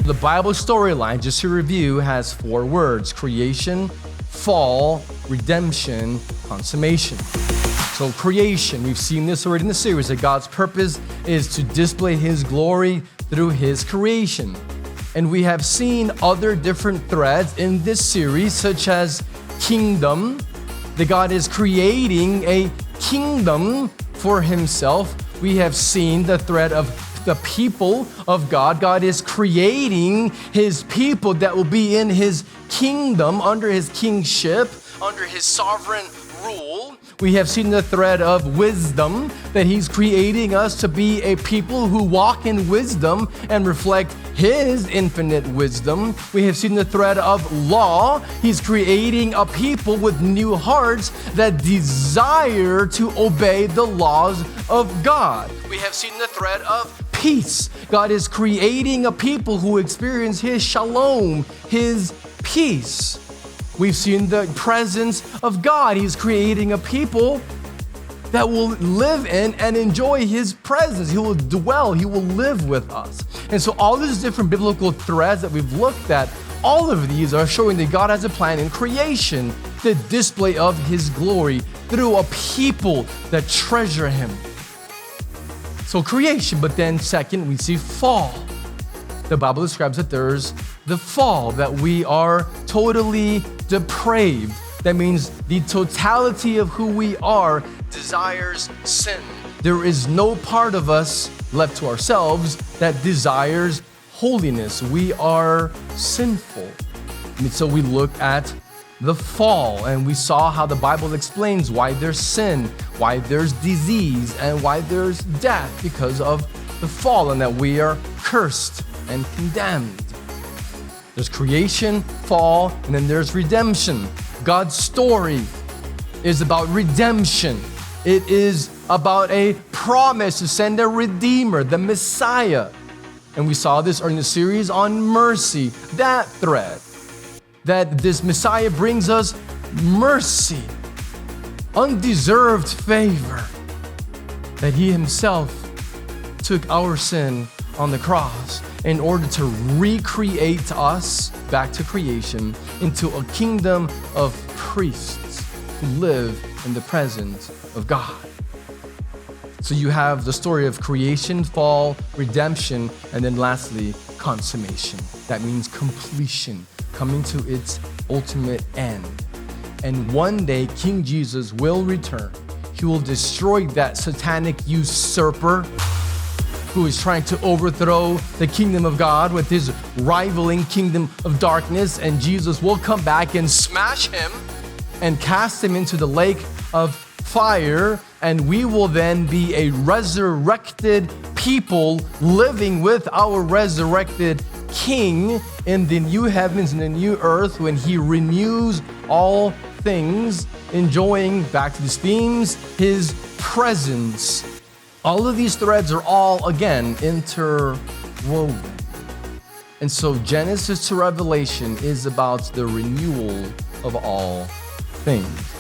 The Bible storyline, just to review, has 4 words: creation, fall, redemption, consummation. So creation, we've seen this already in the series, that God's purpose is to display His glory through His creation. And we have seen other different threads in this series, such as kingdom, that God is creating a kingdom for Himself. We have seen the thread of the people of God. God is creating His people that will be in His kingdom, under His kingship, under His sovereign rule. We have seen the thread of wisdom, that He's creating us to be a people who walk in wisdom and reflect His infinite wisdom. We have seen the thread of law. He's creating a people with new hearts that desire to obey the laws of God. We have seen the thread of peace. God is creating a people who experience His shalom, His peace. We've seen the presence of God. He's creating a people that will live in and enjoy His presence. He will dwell, He will live with us. And so all these different biblical threads that we've looked at, all of these are showing that God has a plan in creation, the display of His glory through a people that treasure Him. So creation, but then second, we see fall. The Bible describes that there's the fall, that we are totally depraved. That means the totality of who we are desires sin. There is no part of us left to ourselves that desires holiness. We are sinful. And so we look at the fall, and we saw how the Bible explains why there's sin, why there's disease, and why there's death because of the fall, and that we are cursed and condemned. There's creation, fall, and then there's redemption. God's story is about redemption. It is about a promise to send a Redeemer, the Messiah. And we saw this in the series on mercy, that thread, that this Messiah brings us mercy, undeserved favor, that He Himself took our sin on the cross in order to recreate us back to creation into a kingdom of priests who live in the presence of God. So you have the story of creation, fall, redemption, and then lastly, consummation. That means completion, coming to its ultimate end. And one day, King Jesus will return. He will destroy that satanic usurper who is trying to overthrow the kingdom of God with his rivaling kingdom of darkness, and Jesus will come back and smash him and cast him into the lake of fire, and we will then be a resurrected people living with our resurrected King in the new heavens and the new earth when He renews all things, enjoying, back to these themes, His presence. All of these threads are all, again, interwoven. And so Genesis to Revelation is about the renewal of all things.